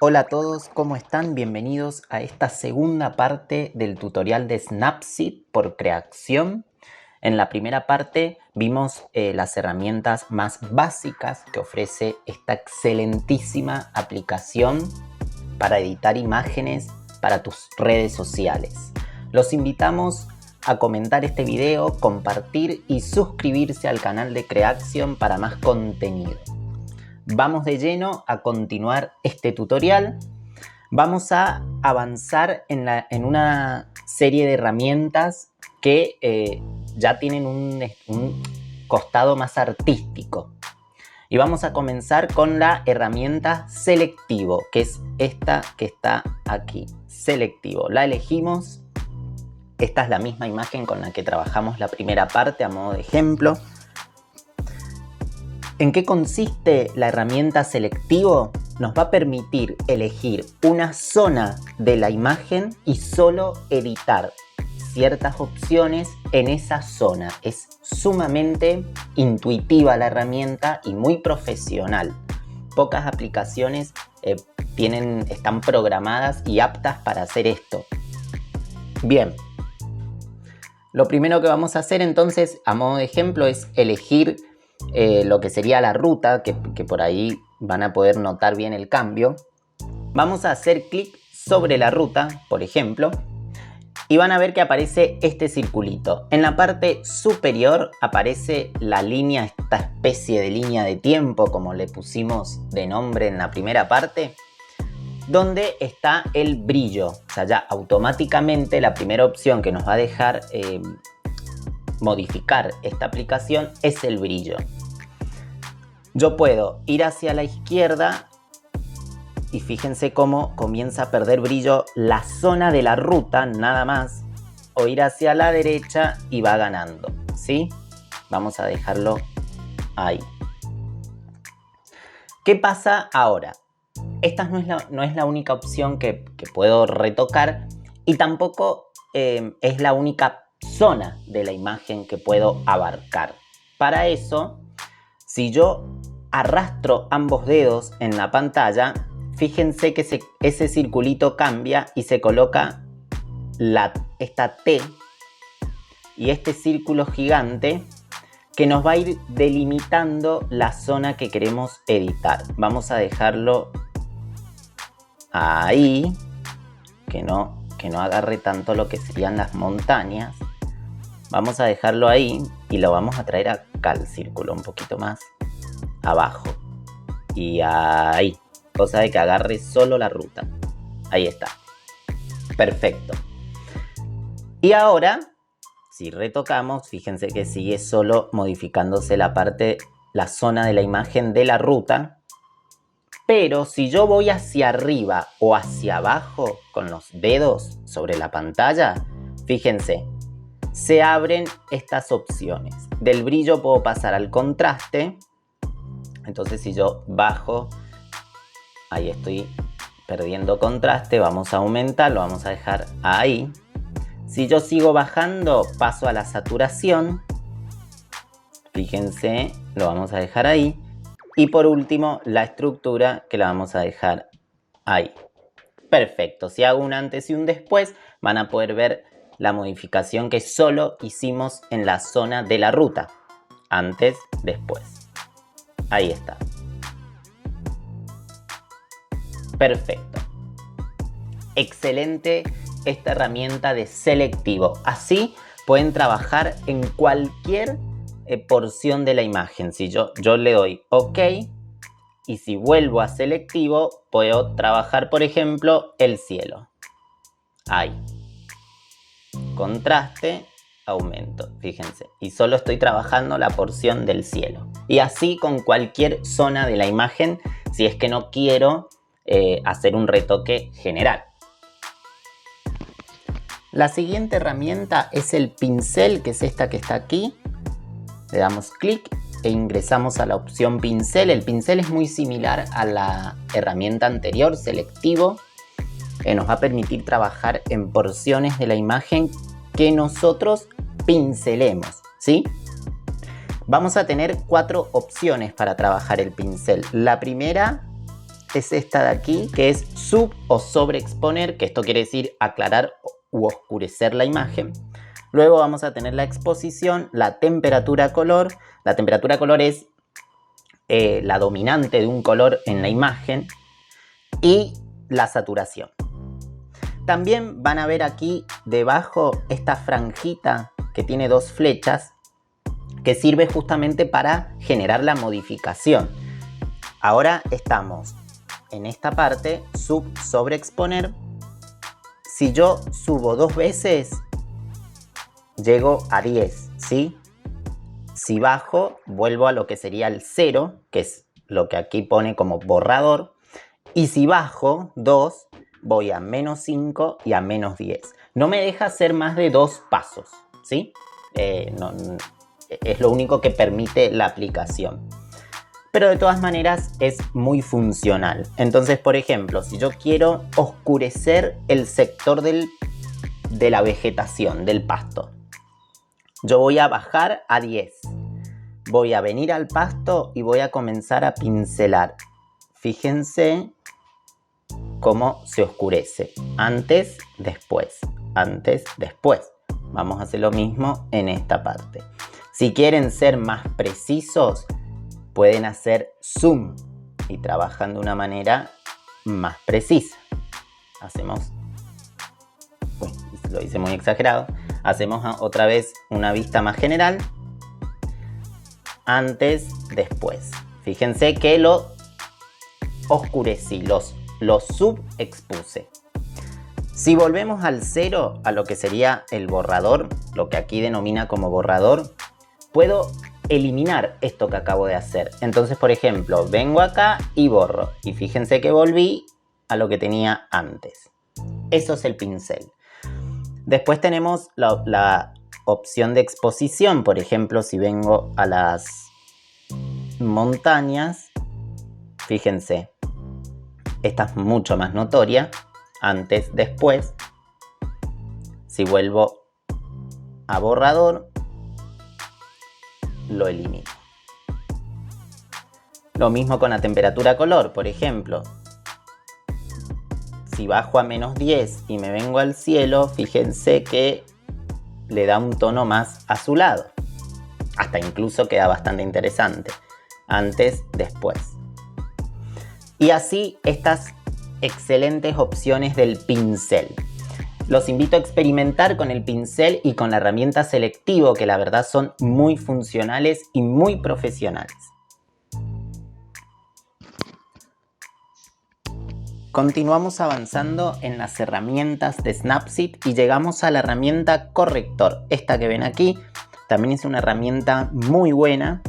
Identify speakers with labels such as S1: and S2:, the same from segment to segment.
S1: Hola a todos, ¿cómo están? Bienvenidos a esta segunda parte del tutorial de Snapseed por Creación. En la primera parte vimos las herramientas más básicas que ofrece esta excelentísima aplicación para editar imágenes para tus redes sociales. Los invitamos a comentar este video, compartir y suscribirse al canal de Creación para más contenido. Vamos de lleno a continuar este tutorial. Vamos a avanzar en una serie de herramientas que ya tienen un costado más artístico. Y vamos a comenzar con la herramienta Selectivo, que es esta que está aquí, Selectivo. La elegimos. Esta es la misma imagen con la que trabajamos la primera parte a modo de ejemplo. ¿En qué consiste la herramienta Selectivo? Nos va a permitir elegir una zona de la imagen y solo editar ciertas opciones en esa zona. Es sumamente intuitiva la herramienta y muy profesional. Pocas aplicaciones están programadas y aptas para hacer esto. Bien, lo primero que vamos a hacer entonces, a modo de ejemplo, es elegir lo que sería la ruta, que por ahí van a poder notar bien el cambio. Vamos a hacer clic sobre la ruta, por ejemplo, y van a ver que aparece este circulito. En la parte superior aparece la línea, esta especie de línea de tiempo, como le pusimos de nombre en la primera parte, donde está el brillo. O sea, ya automáticamente la primera opción que nos va a dejar modificar esta aplicación es el brillo. Yo puedo ir hacia la izquierda y fíjense cómo comienza a perder brillo la zona de la ruta nada más, o ir hacia la derecha y va ganando, ¿sí? Vamos a dejarlo ahí. ¿Qué pasa ahora? Esta no es la única opción que puedo retocar y tampoco es la única zona de la imagen que puedo abarcar. Para eso, si yo arrastro ambos dedos en la pantalla, fíjense que ese circulito cambia y se coloca esta T y este círculo gigante que nos va a ir delimitando la zona que queremos editar. Vamos a dejarlo ahí, que no agarre tanto lo que serían las montañas. Vamos a dejarlo ahí y lo vamos a traer acá al círculo un poquito más abajo. Y ahí, cosa de que agarre solo la ruta. Ahí está. Perfecto. Y ahora, si retocamos, fíjense que sigue solo modificándose la zona de la imagen de la ruta. Pero si yo voy hacia arriba o hacia abajo con los dedos sobre la pantalla, fíjense, se abren estas opciones. Del brillo puedo pasar al contraste. Entonces si yo bajo, ahí estoy perdiendo contraste, vamos a aumentar, lo vamos a dejar ahí. Si yo sigo bajando, paso a la saturación. Fíjense, lo vamos a dejar ahí. Y por último, la estructura, que la vamos a dejar ahí. Perfecto, si hago un antes y un después, van a poder ver la modificación que solo hicimos en la zona de la ruta. Antes, después. Ahí está. Perfecto. Excelente esta herramienta de Selectivo. Así pueden trabajar en cualquier porción de la imagen. Si yo le doy OK y si vuelvo a Selectivo, puedo trabajar, por ejemplo, el cielo. Ahí. Contraste, aumento, fíjense. Y solo estoy trabajando la porción del cielo. Y así con cualquier zona de la imagen, si es que no quiero hacer un retoque general. La siguiente herramienta es el pincel, que es esta que está aquí. Le damos clic e ingresamos a la opción pincel. El pincel es muy similar a la herramienta anterior, Selectivo. Nos va a permitir trabajar en porciones de la imagen que nosotros pincelemos, ¿sí? Vamos a tener 4 opciones para trabajar el pincel. La primera es esta de aquí, que es sub o sobreexponer, que esto quiere decir aclarar u oscurecer la imagen. Luego vamos a tener la exposición, la temperatura color. La temperatura color es la dominante de un color en la imagen, y la saturación. También van a ver aquí debajo esta franjita que tiene dos flechas, que sirve justamente para generar la modificación. Ahora estamos en esta parte, sub sobreexponer. Si yo subo 2 veces, llego a 10, ¿sí? Si bajo, vuelvo a lo que sería el 0, que es lo que aquí pone como borrador. Y si bajo 2, voy a menos 5 y a menos 10. No me deja hacer más de 2 pasos, ¿sí? Es lo único que permite la aplicación. Pero de todas maneras es muy funcional. Entonces, por ejemplo, si yo quiero oscurecer el sector de la vegetación, del pasto, yo voy a bajar a 10. Voy a venir al pasto y voy a comenzar a pincelar. Fíjense cómo se oscurece. Antes, después. Antes, después. Vamos a hacer lo mismo en esta parte. Si quieren ser más precisos, pueden hacer zoom y trabajan de una manera más precisa. Hacemos... Uy, lo hice muy exagerado. Hacemos otra vez una vista más general. Antes, después. Fíjense que lo oscurecí, los subexpuse. Si volvemos al 0, a lo que sería el borrador, lo que aquí denomina como borrador, puedo eliminar esto que acabo de hacer. Entonces, por ejemplo, vengo acá y borro. Y fíjense que volví a lo que tenía antes. Eso es el pincel. Después tenemos la opción de exposición. Por ejemplo, si vengo a las montañas, fíjense, esta es mucho más notoria. Antes, después. Si vuelvo a borrador, lo elimino. Lo mismo con la temperatura color, por ejemplo. Si bajo a menos 10 y me vengo al cielo, fíjense que le da un tono más azulado. Hasta incluso queda bastante interesante. Antes, después. Y así estas excelentes opciones del pincel. Los invito a experimentar con el pincel y con la herramienta selectivo, que la verdad son muy funcionales y muy profesionales. Continuamos avanzando en las herramientas de Snapseed y llegamos a la herramienta corrector. Esta que ven aquí también es una herramienta muy buena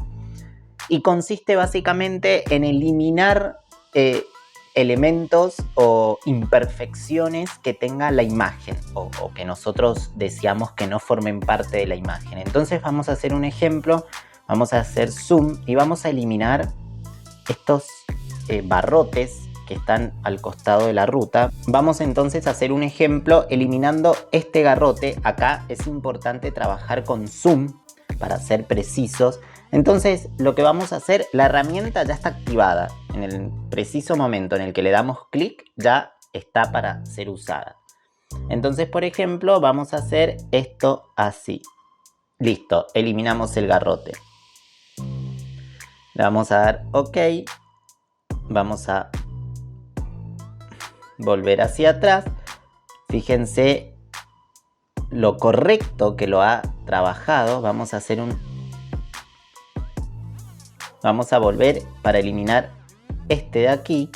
S1: y consiste básicamente en eliminar elementos o imperfecciones que tenga la imagen o que nosotros deseamos que no formen parte de la imagen. Entonces vamos a hacer un ejemplo, vamos a hacer zoom y vamos a eliminar estos barrotes que están al costado de la ruta. Vamos entonces a hacer un ejemplo eliminando este garrote. Acá es importante trabajar con zoom para ser precisos. Entonces lo que vamos a hacer, la herramienta ya está activada. En el preciso momento en el que le damos clic ya está para ser usada. Entonces, por ejemplo, vamos a hacer esto así. Listo, eliminamos el garrote. Le vamos a dar OK. Vamos a volver hacia atrás. Fíjense lo correcto que lo ha trabajado. Vamos a hacer vamos a volver para eliminar este de aquí.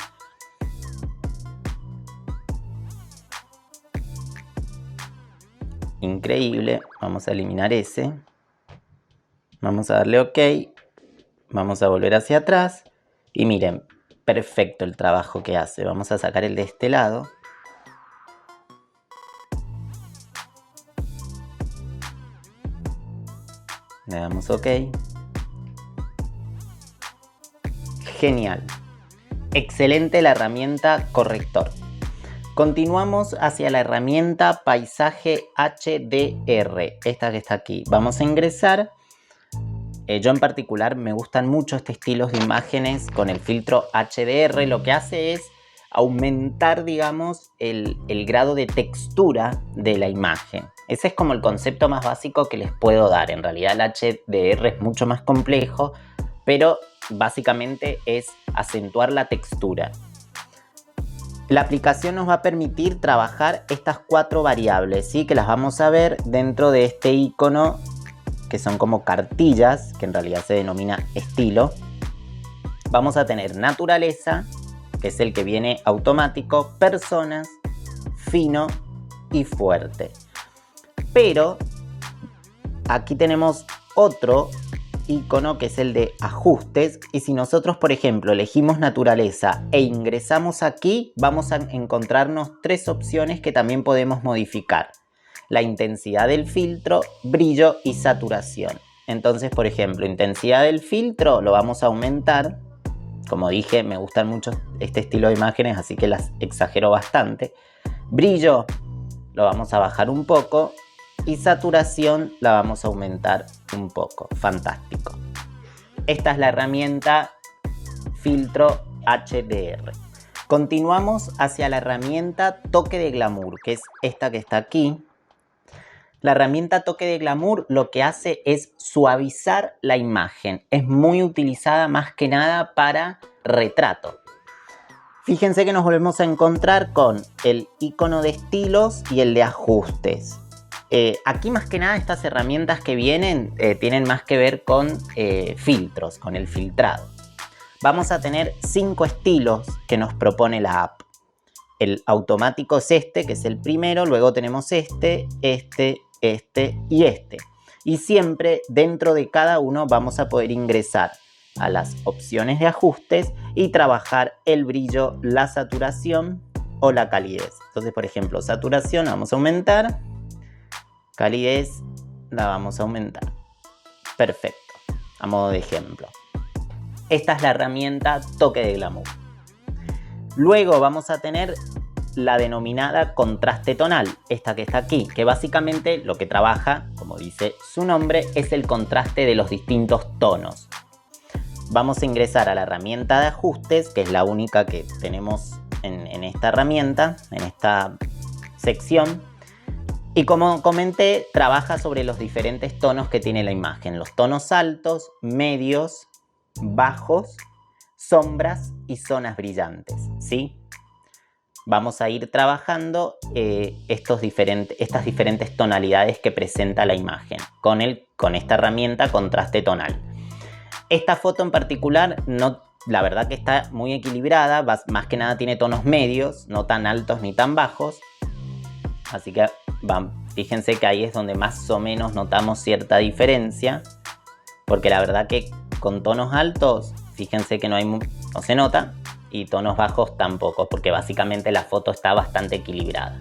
S1: Increíble. Vamos a eliminar ese. Vamos a darle OK. Vamos a volver hacia atrás. Y miren, perfecto el trabajo que hace. Vamos a sacar el de este lado. Le damos OK. Genial. Excelente la herramienta corrector. Continuamos hacia la herramienta paisaje HDR. Esta que está aquí. Vamos a ingresar. Yo en particular me gustan mucho este estilo de imágenes con el filtro HDR. Lo que hace es aumentar, digamos, el grado de textura de la imagen. Ese es como el concepto más básico que les puedo dar. En realidad el HDR es mucho más complejo, pero básicamente es acentuar la textura. La aplicación nos va a permitir trabajar estas 4 variables, ¿sí? Que las vamos a ver dentro de este icono, que son como cartillas, que en realidad se denomina estilo. Vamos a tener naturaleza, que es el que viene automático, personas, fino y fuerte. Pero aquí tenemos otro icono que es el de ajustes, y si nosotros por ejemplo elegimos naturaleza e ingresamos aquí, vamos a encontrarnos 3 opciones que también podemos modificar: la intensidad del filtro, brillo y saturación. Entonces, por ejemplo, intensidad del filtro lo vamos a aumentar. Como dije, me gustan mucho este estilo de imágenes, así que las exagero bastante. Brillo lo vamos a bajar un poco y saturación la vamos a aumentar un poco. Fantástico. Esta es la herramienta filtro HDR. Continuamos hacia la herramienta toque de glamour, que es esta que está aquí. La herramienta toque de glamour lo que hace es suavizar la imagen. Es muy utilizada más que nada para retrato. Fíjense que nos volvemos a encontrar con el icono de estilos y el de ajustes. Aquí más que nada estas herramientas que vienen tienen más que ver con filtros, con el filtrado. Vamos a tener 5 estilos que nos propone la app. El automático es este, que es el primero, luego tenemos este y este. Y siempre dentro de cada uno vamos a poder ingresar a las opciones de ajustes y trabajar el brillo, la saturación o la calidez. Entonces, por ejemplo, saturación la vamos a aumentar, calidez la vamos a aumentar. Perfecto, a modo de ejemplo. Esta es la herramienta toque de glamour. Luego vamos a tener la denominada contraste tonal, esta que está aquí, que básicamente lo que trabaja, como dice su nombre, es el contraste de los distintos tonos. Vamos a ingresar a la herramienta de ajustes, que es la única que tenemos en esta herramienta, en esta sección. Y como comenté, trabaja sobre los diferentes tonos que tiene la imagen. Los tonos altos, medios, bajos, sombras y zonas brillantes, ¿sí? Vamos a ir trabajando estas diferentes tonalidades que presenta la imagen con esta herramienta contraste tonal. Esta foto en particular, la verdad que está muy equilibrada, más que nada tiene tonos medios, no tan altos ni tan bajos. Así que fíjense que ahí es donde más o menos notamos cierta diferencia, porque la verdad que con tonos altos, fíjense que no se nota, y tonos bajos tampoco, porque básicamente la foto está bastante equilibrada.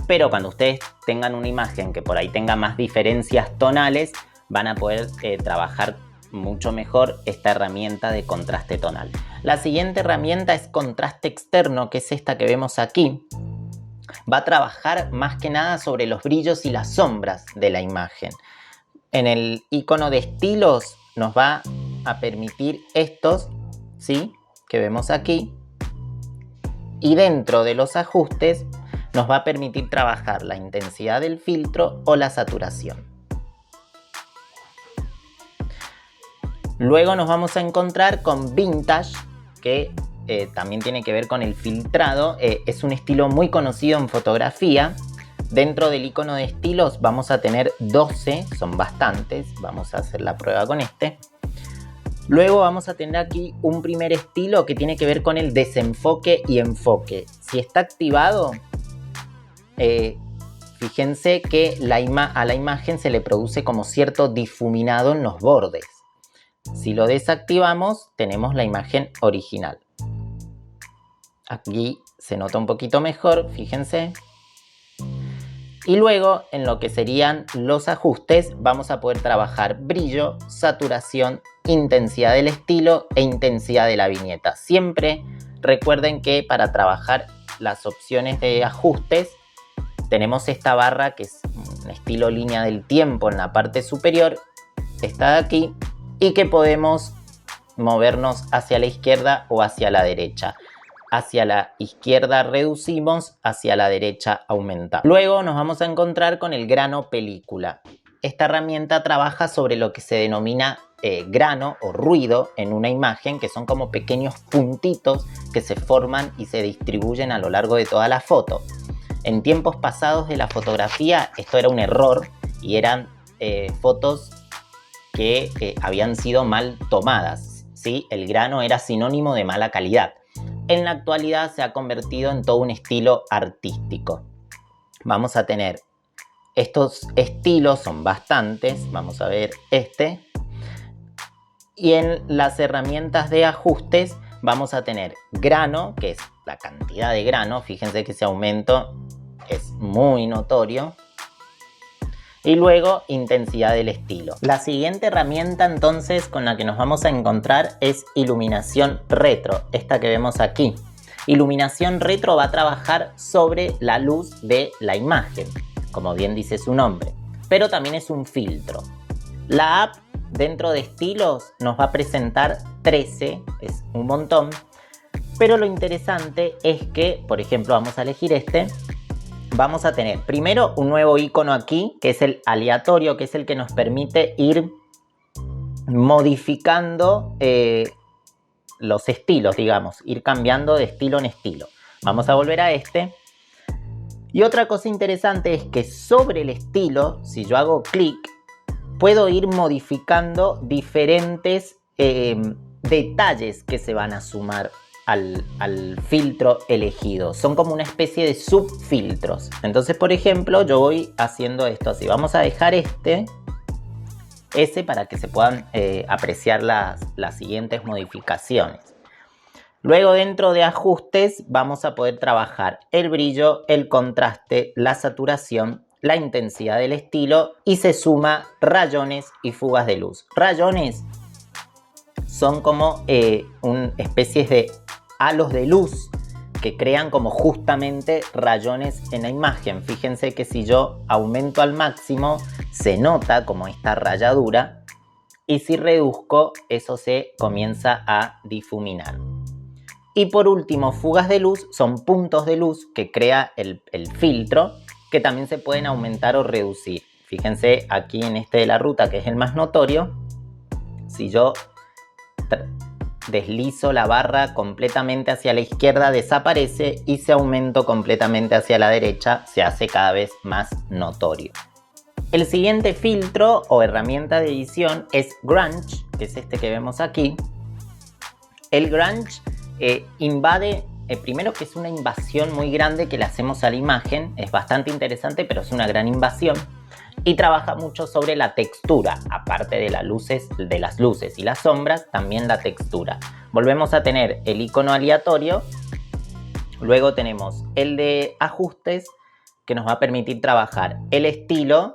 S1: Pero cuando ustedes tengan una imagen que por ahí tenga más diferencias tonales, van a poder trabajar mucho mejor esta herramienta de contraste tonal. La siguiente herramienta es contraste externo, que es esta que vemos aquí. Va a trabajar más que nada sobre los brillos y las sombras de la imagen. En el icono de estilos nos va a permitir estos, ¿sí?, que vemos aquí, y dentro de los ajustes nos va a permitir trabajar la intensidad del filtro o la saturación. Luego nos vamos a encontrar con Vintage, que también tiene que ver con el filtrado. Es un estilo muy conocido en fotografía. Dentro del icono de estilos vamos a tener 12, son bastantes. Vamos a hacer la prueba con este. Luego vamos a tener aquí un primer estilo que tiene que ver con el desenfoque y enfoque. Si está activado, fíjense que a la imagen se le produce como cierto difuminado en los bordes. Si lo desactivamos, tenemos la imagen original. Aquí se nota un poquito mejor, fíjense. Y luego, en lo que serían los ajustes, vamos a poder trabajar brillo, saturación, intensidad del estilo e intensidad de la viñeta. Siempre recuerden que para trabajar las opciones de ajustes, tenemos esta barra que es un estilo línea del tiempo en la parte superior, esta de aquí, y que podemos movernos hacia la izquierda o hacia la derecha. Hacia la izquierda reducimos, hacia la derecha aumentamos. Luego nos vamos a encontrar con el grano película. Esta herramienta trabaja sobre lo que se denomina grano o ruido en una imagen, que son como pequeños puntitos que se forman y se distribuyen a lo largo de toda la foto. En tiempos pasados de la fotografía esto era un error y eran fotos que habían sido mal tomadas, ¿sí? El grano era sinónimo de mala calidad. En la actualidad se ha convertido en todo un estilo artístico. Vamos a tener estos estilos, son bastantes. Vamos a ver este. Y en las herramientas de ajustes vamos a tener grano, que es la cantidad de grano. Fíjense que ese aumento es muy notorio. Y luego intensidad del estilo. La siguiente herramienta entonces con la que nos vamos a encontrar es iluminación retro, esta que vemos aquí. Iluminación retro va a trabajar sobre la luz de la imagen, como bien dice su nombre, pero también es un filtro. La app dentro de estilos nos va a presentar 13, es un montón, pero lo interesante es que, por ejemplo, vamos a elegir este. Vamos a tener primero un nuevo icono aquí, que es el aleatorio, que es el que nos permite ir modificando los estilos, digamos, ir cambiando de estilo en estilo. Vamos a volver a este. Y otra cosa interesante es que sobre el estilo, si yo hago clic, puedo ir modificando diferentes detalles que se van a sumar al filtro elegido. Son como una especie de subfiltros. Entonces, por ejemplo, yo voy haciendo esto así. Vamos a dejar ese para que se puedan apreciar las siguientes modificaciones. Luego, dentro de ajustes, vamos a poder trabajar el brillo, el contraste, la saturación, la intensidad del estilo y se suma rayones y fugas de luz. Rayones son como una especie de halos de luz que crean como justamente rayones en la imagen. Fíjense que si yo aumento al máximo se nota como esta rayadura y si reduzco eso se comienza a difuminar. Y por último, fugas de luz son puntos de luz que crea el filtro, que también se pueden aumentar o reducir. Fíjense aquí en este de la ruta, que es el más notorio. Si yo deslizo la barra completamente hacia la izquierda, desaparece, y si aumento completamente hacia la derecha, se hace cada vez más notorio. El siguiente filtro o herramienta de edición es Grunge, que es este que vemos aquí. El Grunge invade, primero que es una invasión muy grande que le hacemos a la imagen, es bastante interesante, pero es una gran invasión. Y trabaja mucho sobre la textura, aparte de las luces y las sombras, también la textura. Volvemos a tener el icono aleatorio, luego tenemos el de ajustes, que nos va a permitir trabajar el estilo,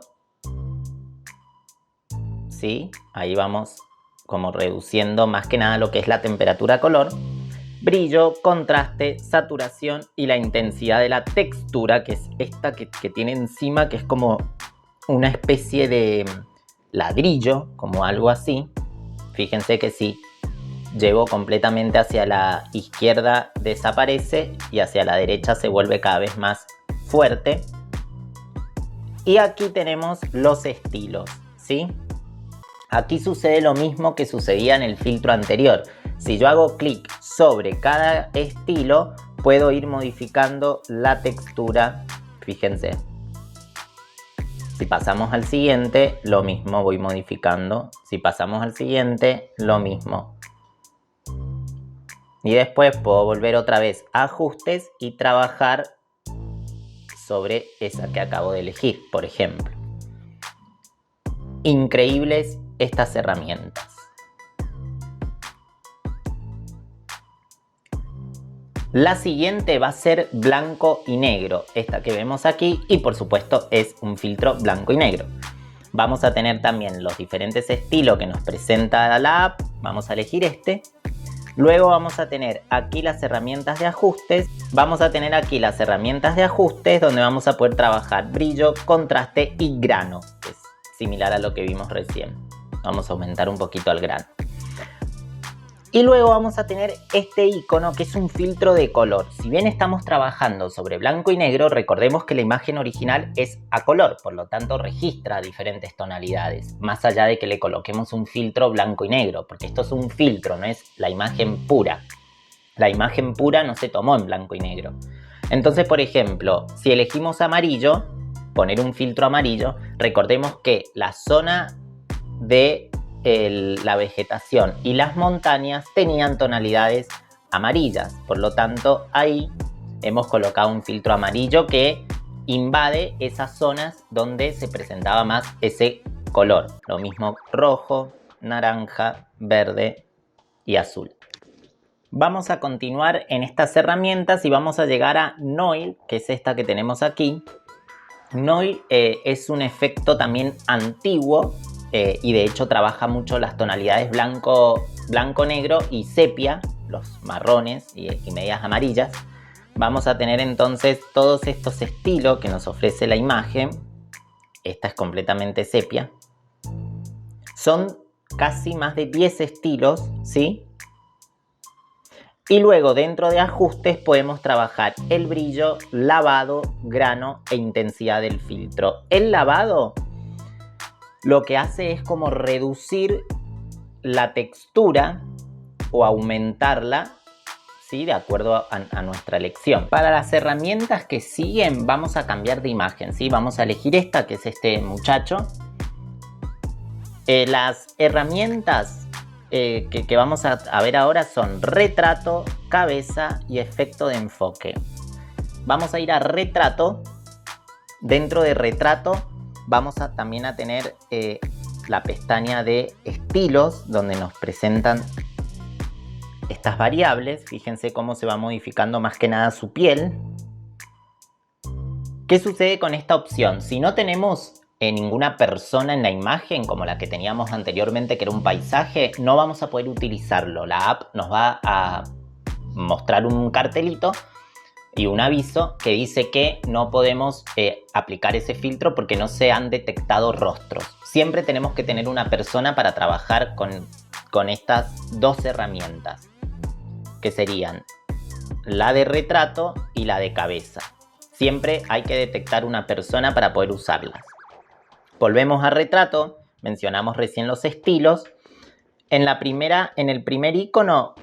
S1: ¿sí? Ahí vamos como reduciendo más que nada lo que es la temperatura color, brillo, contraste, saturación y la intensidad de la textura, que es esta que tiene encima, que es como una especie de ladrillo, como algo así. Fíjense que si llevo completamente hacia la izquierda desaparece y hacia la derecha se vuelve cada vez más fuerte. Y aquí tenemos los estilos, ¿sí? Aquí sucede lo mismo que sucedía en el filtro anterior. Si yo hago clic sobre cada estilo, puedo ir modificando la textura. Fíjense. Si pasamos al siguiente, lo mismo voy modificando. Si pasamos al siguiente, lo mismo. Y después puedo volver otra vez a ajustes y trabajar sobre esa que acabo de elegir, por ejemplo. Increíbles estas herramientas. La siguiente va a ser blanco y negro, esta que vemos aquí, y por supuesto es un filtro blanco y negro. Vamos a tener también los diferentes estilos que nos presenta la app. Vamos a elegir este. Luego vamos a tener aquí las herramientas de ajustes. Vamos a tener aquí las herramientas de ajustes donde vamos a poder trabajar brillo, contraste y grano, que es similar a lo que vimos recién. Vamos a aumentar un poquito al grano. Y luego vamos a tener este icono que es un filtro de color. Si bien estamos trabajando sobre blanco y negro, recordemos que la imagen original es a color, por lo tanto registra diferentes tonalidades, más allá de que le coloquemos un filtro blanco y negro, porque esto es un filtro, no es la imagen pura. La imagen pura no se tomó en blanco y negro. Entonces, por ejemplo, si elegimos amarillo, poner un filtro amarillo, recordemos que la zona de la vegetación y las montañas tenían tonalidades amarillas, por lo tanto ahí hemos colocado un filtro amarillo que invade esas zonas donde se presentaba más ese color. Lo mismo rojo, naranja, verde y azul. Vamos a continuar en estas herramientas y vamos a llegar a Noise, que es esta que tenemos aquí. Noise es un efecto también antiguo y de hecho trabaja mucho las tonalidades blanco, negro y sepia, los marrones y medias amarillas. Vamos a tener entonces todos estos estilos que nos ofrece la imagen. Esta es completamente sepia. Son casi más de 10 estilos, ¿sí? Y luego dentro de ajustes podemos trabajar el brillo, lavado, grano e intensidad del filtro. El lavado lo que hace es como reducir la textura o aumentarla, ¿sí? De acuerdo a nuestra elección. Para las herramientas que siguen vamos a cambiar de imagen, ¿sí? Vamos a elegir esta, que es este muchacho. Las herramientas que vamos a ver ahora son retrato, cabeza y efecto de enfoque. Vamos a ir a retrato. Dentro de retrato vamos también a tener la pestaña de estilos, donde nos presentan estas variables. Fíjense cómo se va modificando más que nada su piel. ¿Qué sucede con esta opción? Si no tenemos ninguna persona en la imagen, como la que teníamos anteriormente, que era un paisaje, no vamos a poder utilizarlo. La app nos va a mostrar un cartelito y un aviso que dice que no podemos aplicar ese filtro porque no se han detectado rostros. Siempre tenemos que tener una persona para trabajar con estas dos herramientas, que serían la de retrato y la de cabeza. Siempre hay que detectar una persona para poder usarlas. Volvemos a retrato, mencionamos recién los estilos. En el primer icono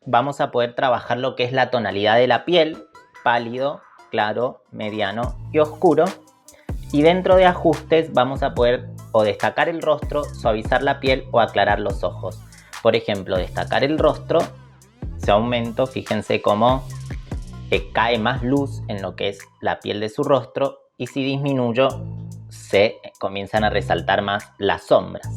S1: vamos a poder trabajar lo que es la tonalidad de la piel, pálido, claro, mediano y oscuro. Y dentro de ajustes vamos a poder o destacar el rostro, suavizar la piel o aclarar los ojos. Por ejemplo, destacar el rostro, se aumenta, fíjense cómo cae más luz en lo que es la piel de su rostro, y si disminuyo se comienzan a resaltar más las sombras.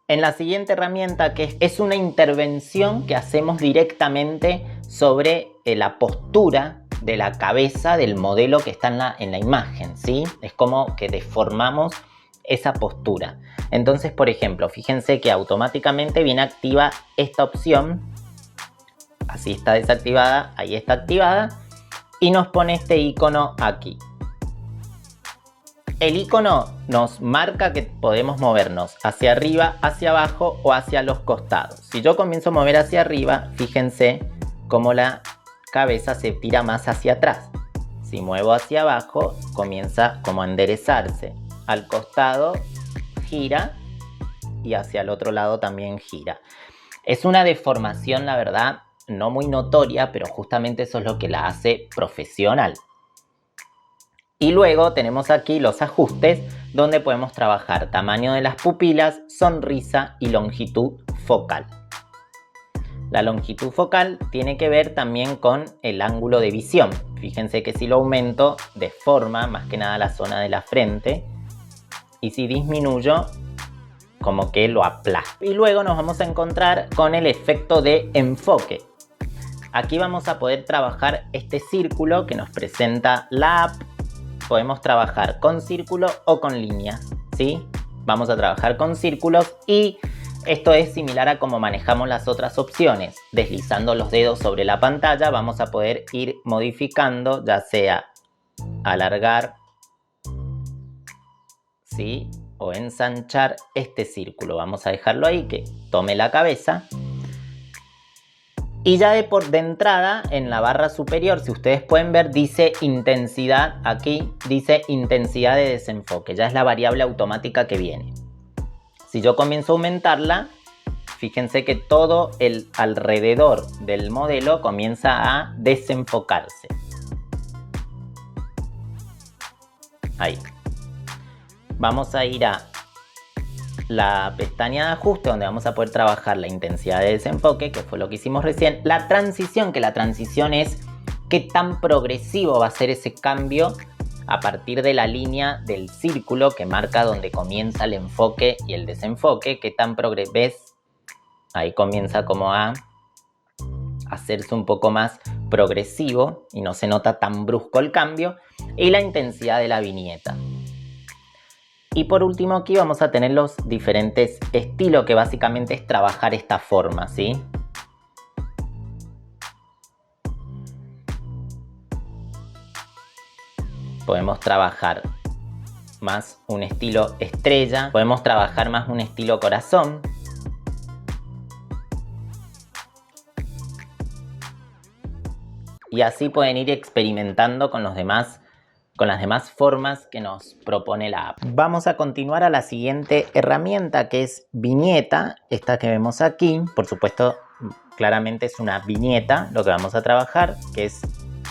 S1: En la siguiente herramienta, que es una intervención que hacemos directamente sobre la postura de la cabeza del modelo que está en la imagen, ¿sí? Es como que deformamos esa postura. Entonces, por ejemplo, fíjense que automáticamente viene activa esta opción. Así está desactivada, ahí está activada, y nos pone este icono aquí. El icono nos marca que podemos movernos hacia arriba, hacia abajo o hacia los costados. Si yo comienzo a mover hacia arriba, fíjense cómo la cabeza se tira más hacia atrás. Si muevo hacia abajo, comienza como a enderezarse. Al costado gira y hacia el otro lado también gira. Es una deformación, la verdad, no muy notoria, pero justamente eso es lo que la hace profesional. Y luego tenemos aquí los ajustes, donde podemos trabajar tamaño de las pupilas, sonrisa y longitud focal. La longitud focal tiene que ver también con el ángulo de visión. Fíjense que si lo aumento, deforma más que nada la zona de la frente, y si disminuyo, como que lo aplasto. Y luego nos vamos a encontrar con el efecto de enfoque. Aquí vamos a poder trabajar este círculo que nos presenta la app. Podemos trabajar con círculo o con líneas, ¿sí? Vamos a trabajar con círculos, y esto es similar a cómo manejamos las otras opciones. Deslizando los dedos sobre la pantalla vamos a poder ir modificando, ya sea alargar, ¿sí? o ensanchar este círculo. Vamos a dejarlo ahí, que tome la cabeza. Y ya de entrada, en la barra superior, si ustedes pueden ver, dice intensidad, aquí dice intensidad de desenfoque. Ya es la variable automática que viene. Si yo comienzo a aumentarla, fíjense que todo el alrededor del modelo comienza a desenfocarse. Ahí. Vamos a ir a la pestaña de ajuste, donde vamos a poder trabajar la intensidad de desenfoque, que fue lo que hicimos recién. La transición, que la transición es qué tan progresivo va a ser ese cambio a partir de la línea del círculo que marca donde comienza el enfoque y el desenfoque. Qué tan ¿ves? Ahí comienza como a hacerse un poco más progresivo y no se nota tan brusco el cambio. Y la intensidad de la viñeta. Y por último aquí vamos a tener los diferentes estilos, que básicamente es trabajar esta forma, ¿sí? Podemos trabajar más un estilo estrella, podemos trabajar más un estilo corazón. Y así pueden ir experimentando con las demás formas que nos propone la app. Vamos a continuar a la siguiente herramienta, que es viñeta. Esta que vemos aquí, por supuesto, claramente es una viñeta lo que vamos a trabajar, que es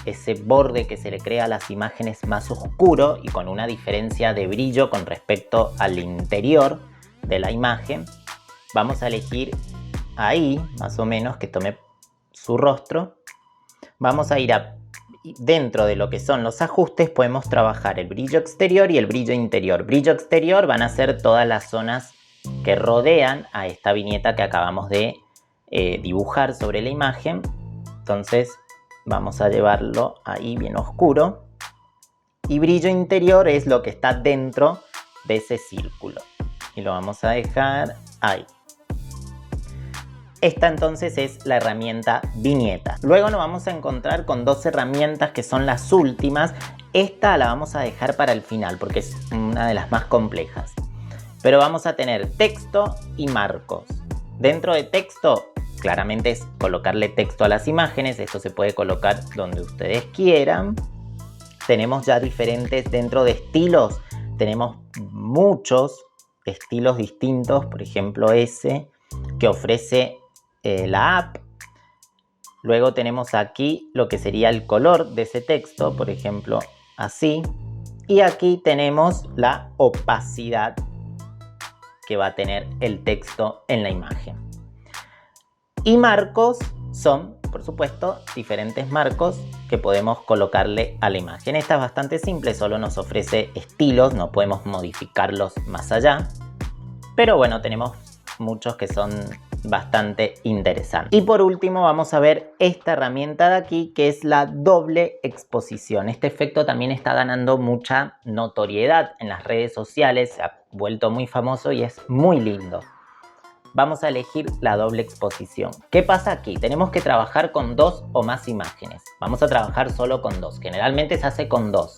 S1: ese borde que se le crea a las imágenes más oscuro y con una diferencia de brillo con respecto al interior de la imagen. Vamos a elegir ahí, más o menos, que tome su rostro. Vamos a ir a dentro de lo que son los ajustes, podemos trabajar el brillo exterior y el brillo interior. Brillo exterior van a ser todas las zonas que rodean a esta viñeta que acabamos de dibujar sobre la imagen. Entonces vamos a llevarlo ahí bien oscuro. Y brillo interior es lo que está dentro de ese círculo. Y lo vamos a dejar ahí. Esta entonces es la herramienta viñeta. Luego nos vamos a encontrar con dos herramientas que son las últimas. Esta la vamos a dejar para el final porque es una de las más complejas. Pero vamos a tener texto y marcos. Dentro de texto, claramente es colocarle texto a las imágenes. Esto se puede colocar donde ustedes quieran. Tenemos ya diferentes dentro de estilos. Tenemos muchos estilos distintos. Por ejemplo, ese que ofrece la app. Luego tenemos aquí lo que sería el color de ese texto, por ejemplo, así. Y aquí tenemos la opacidad que va a tener el texto en la imagen. Y marcos son, por supuesto, diferentes marcos que podemos colocarle a la imagen. Esta es bastante simple, solo nos ofrece estilos, no podemos modificarlos más allá. Pero bueno, tenemos muchos que son bastante interesantes. Y por último vamos a ver esta herramienta de aquí, que es la doble exposición. Este efecto también está ganando mucha notoriedad en las redes sociales, se ha vuelto muy famoso y es muy lindo. Vamos a elegir la doble exposición. ¿Qué pasa aquí? Tenemos que trabajar con dos o más imágenes. Vamos a trabajar solo con dos. Generalmente se hace con dos.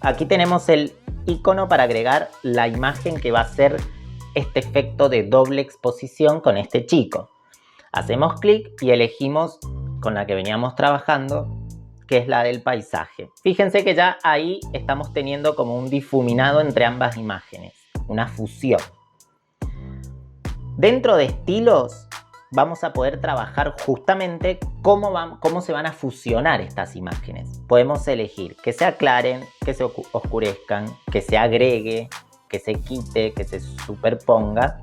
S1: Aquí tenemos el icono para agregar la imagen que va a ser este efecto de doble exposición con este chico. Hacemos clic y elegimos con la que veníamos trabajando, que es la del paisaje. Fíjense que ya ahí estamos teniendo como un difuminado entre ambas imágenes, una fusión. Dentro de estilos vamos a poder trabajar justamente cómo se van a fusionar estas imágenes. Podemos elegir que se aclaren, que se oscurezcan, que se agregue, que se quite, que se superponga.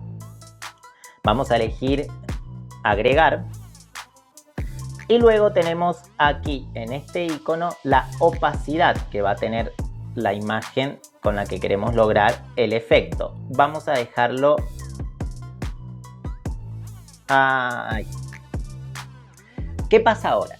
S1: Vamos a elegir agregar. Y luego tenemos aquí en este icono la opacidad que va a tener la imagen con la que queremos lograr el efecto. Vamos a dejarlo ahí. ¿Qué pasa ahora?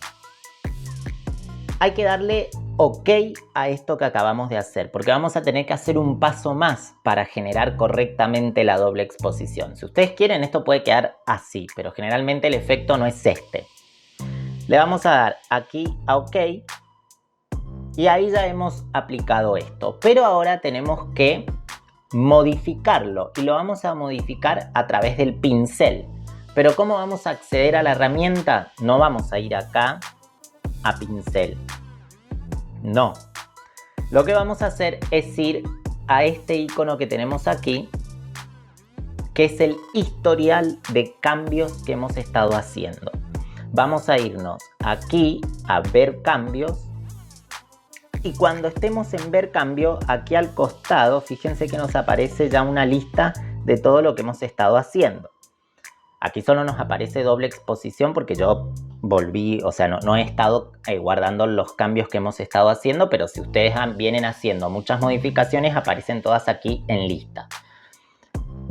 S1: Hay que darle OK a esto que acabamos de hacer, porque vamos a tener que hacer un paso más para generar correctamente la doble exposición. Si ustedes quieren, esto puede quedar así, pero generalmente el efecto no es este. Le vamos a dar aquí a OK y ahí ya hemos aplicado esto. Pero ahora tenemos que modificarlo y lo vamos a modificar a través del pincel. Pero ¿cómo vamos a acceder a la herramienta? No vamos a ir acá a pincel. No. Lo que vamos a hacer es ir a este icono que tenemos aquí, que es el historial de cambios que hemos estado haciendo. Vamos a irnos aquí a ver cambios. Y cuando estemos en ver cambio, aquí al costado, fíjense que nos aparece ya una lista de todo lo que hemos estado haciendo. Aquí solo nos aparece doble exposición porque yo volví, o sea, no he estado guardando los cambios que hemos estado haciendo, pero si ustedes vienen haciendo muchas modificaciones, aparecen todas aquí en lista.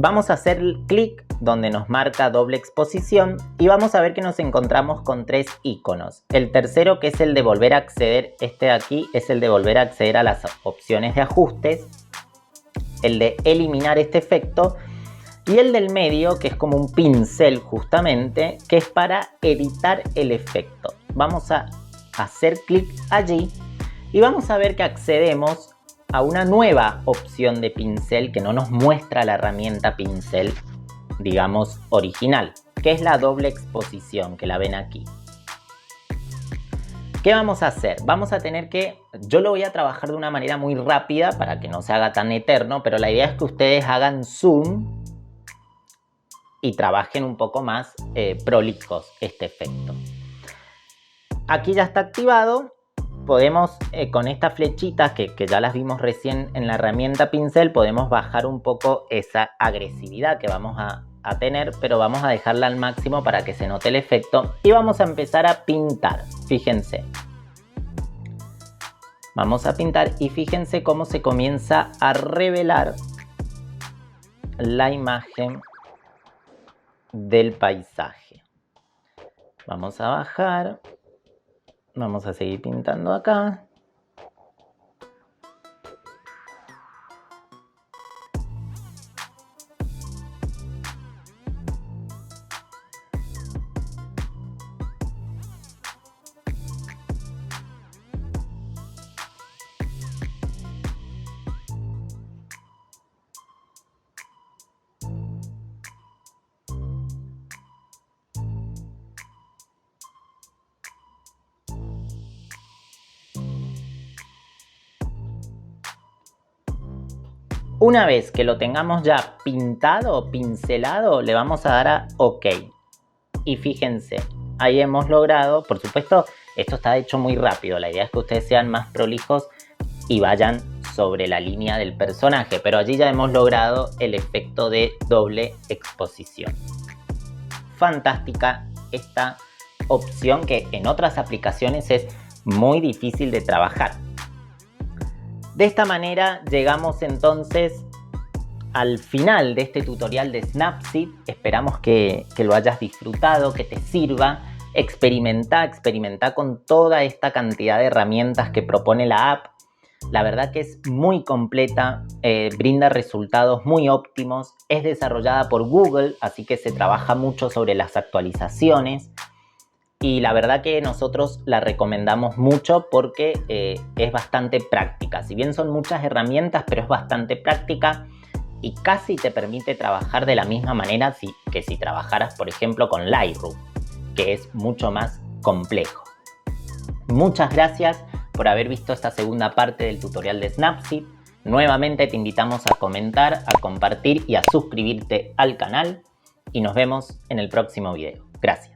S1: Vamos a hacer clic donde nos marca doble exposición y vamos a ver que nos encontramos con 3 iconos. El tercero, que es el de volver a acceder, este de aquí es el de volver a acceder a las opciones de ajustes, el de eliminar este efecto y el del medio, que es como un pincel justamente, que es para editar el efecto. Vamos a hacer clic allí y vamos a ver que accedemos a una nueva opción de pincel que no nos muestra la herramienta pincel, digamos, original, que es la doble exposición, que la ven aquí. ¿Qué vamos a hacer? Vamos a tener que, yo lo voy a trabajar de una manera muy rápida para que no se haga tan eterno, pero la idea es que ustedes hagan zoom y trabajen un poco más prolijos este efecto. Aquí ya está activado. Podemos, con estas flechitas que ya las vimos recién en la herramienta pincel, podemos bajar un poco esa agresividad que vamos a tener, pero vamos a dejarla al máximo para que se note el efecto y vamos a empezar a pintar. Fíjense. Vamos a pintar y fíjense cómo se comienza a revelar la imagen del paisaje. Vamos a bajar. Vamos a seguir pintando acá. Una vez que lo tengamos ya pintado, pincelado, le vamos a dar a OK. Y fíjense, ahí hemos logrado, por supuesto, esto está hecho muy rápido. La idea es que ustedes sean más prolijos y vayan sobre la línea del personaje. Pero allí ya hemos logrado el efecto de doble exposición. Fantástica esta opción que en otras aplicaciones es muy difícil de trabajar. De esta manera llegamos entonces al final de este tutorial de Snapseed. Esperamos que lo hayas disfrutado, que te sirva. Experimenta con toda esta cantidad de herramientas que propone la app. La verdad que es muy completa, brinda resultados muy óptimos. Es desarrollada por Google, así que se trabaja mucho sobre las actualizaciones. Y la verdad que nosotros la recomendamos mucho porque es bastante práctica. Si bien son muchas herramientas, pero es bastante práctica y casi te permite trabajar de la misma manera que si trabajaras, por ejemplo, con Lightroom, que es mucho más complejo. Muchas gracias por haber visto esta segunda parte del tutorial de Snapseed. Nuevamente te invitamos a comentar, a compartir y a suscribirte al canal. Y nos vemos en el próximo video. Gracias.